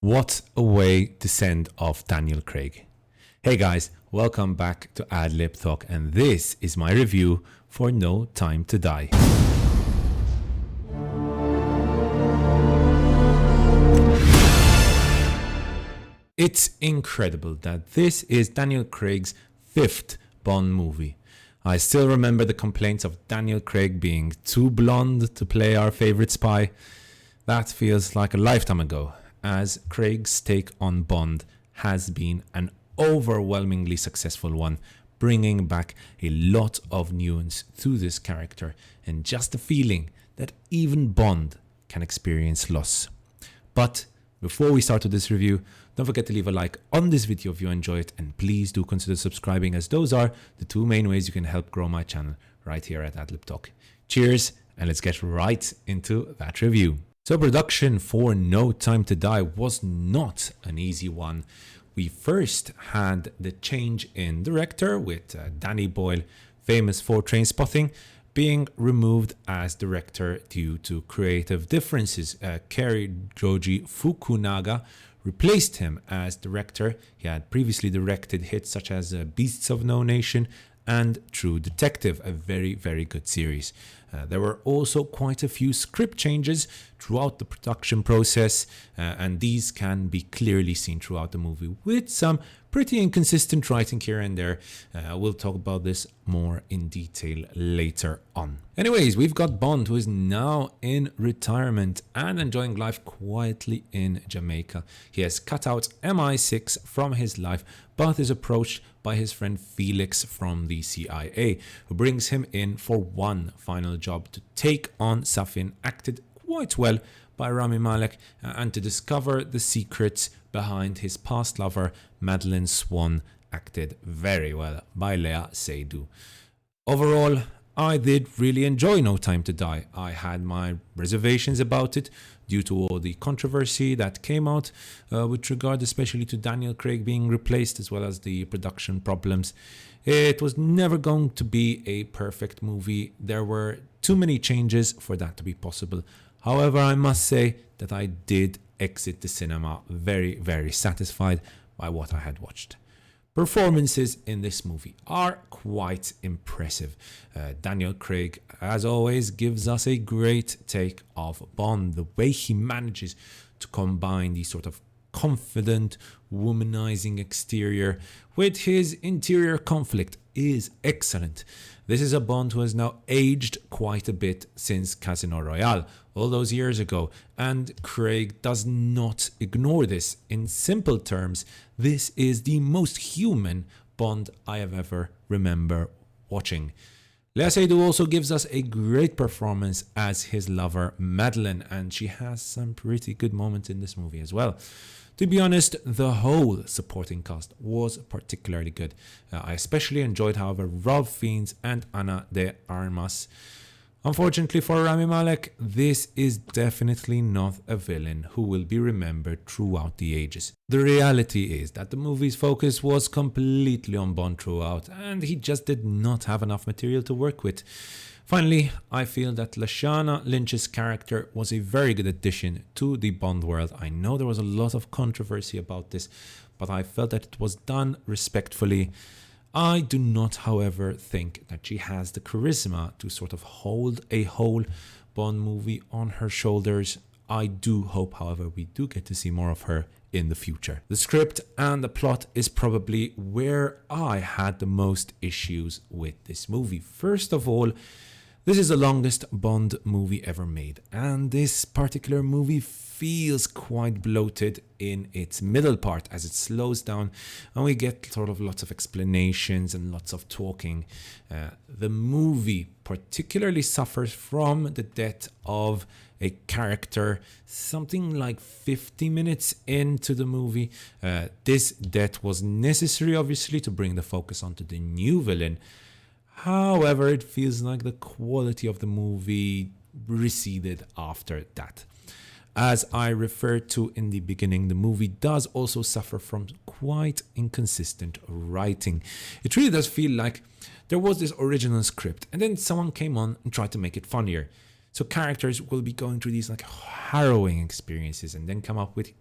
What a way to send off Daniel Craig. Hey guys, welcome back to Adlib Talk, and this is my review for No Time to Die. It's incredible that this is Daniel Craig's fifth Bond movie. I still remember the complaints of Daniel Craig being too blonde to play our favorite spy. That feels like a lifetime ago, as Craig's take on Bond has been an overwhelmingly successful one, bringing back a lot of nuance to this character and just the feeling that even Bond can experience loss. But before we start with this review, don't forget to leave a like on this video if you enjoy it, and please do consider subscribing, as those are the two main ways you can help grow my channel right here at Adlib Talk. Cheers, and let's get right into that review. So production for No Time to Die was not an easy one. We first had the change in director with Danny Boyle, famous for Trainspotting, being removed as director due to creative differences. Kerry Joji Fukunaga replaced him as director. He had previously directed hits such as Beasts of No Nation and True Detective, a very, very good series. There were also quite a few script changes throughout the production process, and these can be clearly seen throughout the movie, with some pretty inconsistent writing here and there. We'll talk about this more in detail later on. Anyways, we've got Bond, who is now in retirement and enjoying life quietly in Jamaica. He has cut out MI6 from his life, but is approached by his friend Felix from the CIA, who brings him in for one final job to take on Safin, acted quite well by Rami Malek, and to discover the secrets behind his past lover Madeleine Swan, acted very well by Lea Seydoux. Overall, I did really enjoy No Time to Die. I had my reservations about it due to all the controversy that came out with regard especially to Daniel Craig being replaced, as well as the production problems. It was never going to be a perfect movie. There were too many changes for that to be possible. However, I must say that I did exit the cinema very, very satisfied by what I had watched. Performances in this movie are quite impressive. Daniel Craig, as always, gives us a great take of Bond. The way he manages to combine the sort of confident, womanizing exterior with his interior conflict is excellent. This is a Bond who has now aged quite a bit since Casino Royale, all those years ago, and Craig does not ignore this. In simple terms, this is the most human Bond I have ever remember watching. Lea Seydoux also gives us a great performance as his lover Madeleine, and she has some pretty good moments in this movie as well. To be honest, the whole supporting cast was particularly good. I especially enjoyed, however, Rob Fiennes and Ana de Armas. Unfortunately for Rami Malek, this is definitely not a villain who will be remembered throughout the ages. The reality is that the movie's focus was completely on Bond throughout, and he just did not have enough material to work with. Finally, I feel that Lashana Lynch's character was a very good addition to the Bond world. I know there was a lot of controversy about this, but I felt that it was done respectfully. I do not, however, think that she has the charisma to sort of hold a whole Bond movie on her shoulders. I do hope, however, we do get to see more of her in the future. The script and the plot is probably where I had the most issues with this movie. First of all, this is the longest Bond movie ever made, and this particular movie feels quite bloated in its middle part as it slows down and we get sort of lots of explanations and lots of talking. The movie particularly suffers from the death of a character something like 50 minutes into the movie. This death was necessary, obviously, to bring the focus onto the new villain. However, it feels like the quality of the movie receded after that. As I referred to in the beginning, the movie does also suffer from quite inconsistent writing. It really does feel like there was this original script and then someone came on and tried to make it funnier. So characters will be going through these like harrowing experiences and then come up with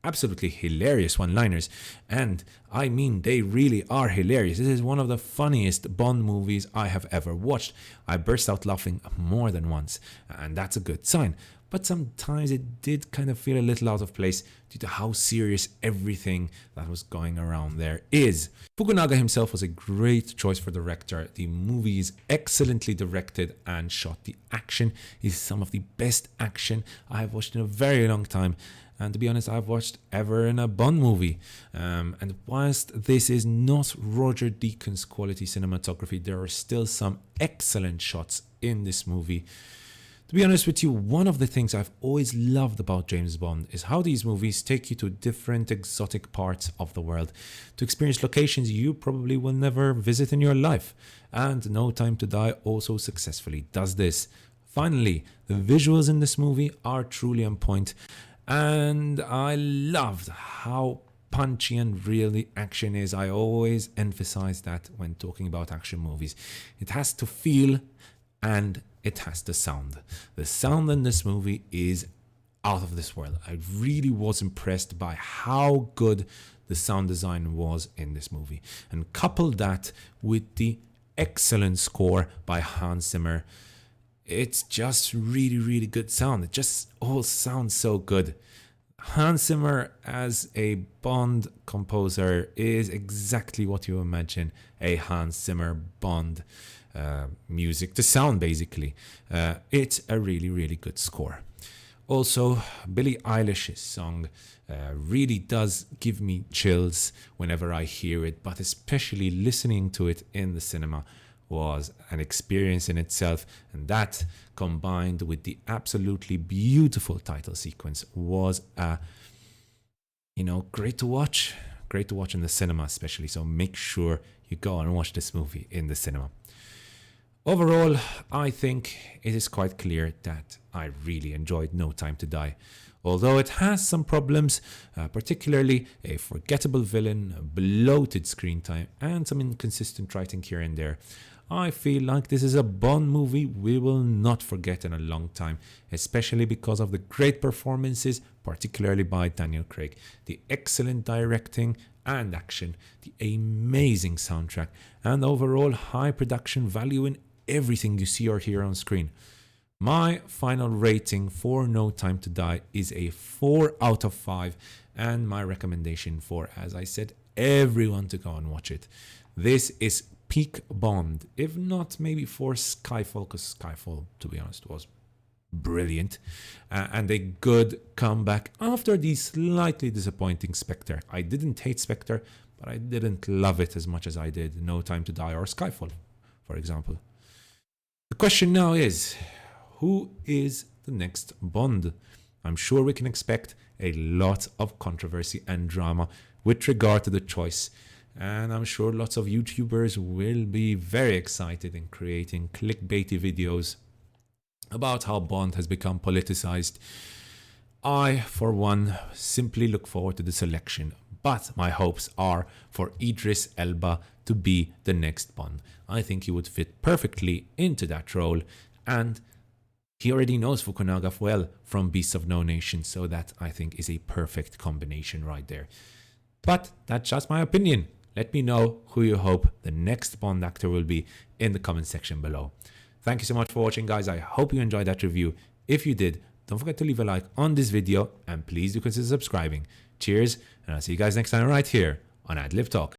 absolutely hilarious one-liners, and I mean they really are hilarious. This is one of the funniest Bond movies I have ever watched. I burst out laughing more than once, and that's a good sign. But sometimes it did kind of feel a little out of place due to how serious everything that was going around there is. Fukunaga himself was a great choice for director. The movie is excellently directed and shot. The action is some of the best action I have watched in a very long time, and to be honest, I've watched ever in a Bond movie. And whilst this is not Roger Deakins quality cinematography, there are still some excellent shots in this movie. To be honest with you, one of the things I've always loved about James Bond is how these movies take you to different exotic parts of the world to experience locations you probably will never visit in your life. And No Time to Die also successfully does this. Finally, the visuals in this movie are truly on point, and I loved how punchy and real the action is. I always emphasize that when talking about action movies. It has to feel and it has to sound. The sound in this movie is out of this world. I really was impressed by how good the sound design was in this movie. And couple that with the excellent score by Hans Zimmer, it's just really, really good sound. It just all sounds so good. Hans Zimmer as a Bond composer is exactly what you imagine a Hans Zimmer Bond music to sound, basically. It's a really, really good score. Also, Billie Eilish's song really does give me chills whenever I hear it, but especially listening to it in the cinema was an experience in itself, and that combined with the absolutely beautiful title sequence was great to watch in the cinema especially. So make sure you go and watch this movie in the cinema. Overall, I think it is quite clear that I really enjoyed No Time to Die. Although it has some problems, particularly a forgettable villain, bloated screen time, and some inconsistent writing here and there, I feel like this is a Bond movie we will not forget in a long time, especially because of the great performances, particularly by Daniel Craig, the excellent directing and action, the amazing soundtrack, and overall high production value in everything you see or hear on screen. My final rating for No Time to Die is a 4 out of 5, and my recommendation for, as I said, everyone to go and watch it. This is peak Bond, if not maybe for Skyfall, because Skyfall, to be honest, was brilliant, and a good comeback after the slightly disappointing Spectre. I didn't hate Spectre, but I didn't love it as much as I did No Time to Die or Skyfall, for example. The question now is, who is the next Bond? I'm sure we can expect a lot of controversy and drama with regard to the choice, and I'm sure lots of YouTubers will be very excited in creating clickbaity videos about how Bond has become politicized. I, for one, simply look forward to the selection, but my hopes are for Idris Elba to be the next Bond. I think he would fit perfectly into that role, and he already knows Fukunaga well from Beasts of No Nation, so that I think is a perfect combination right there. But that's just my opinion. Let me know who you hope the next Bond actor will be in the comment section below. Thank you so much for watching, guys. I hope you enjoyed that review. If you did, don't forget to leave a like on this video, and please do consider subscribing. Cheers, and I'll see you guys next time right here on Ad Lib Talk.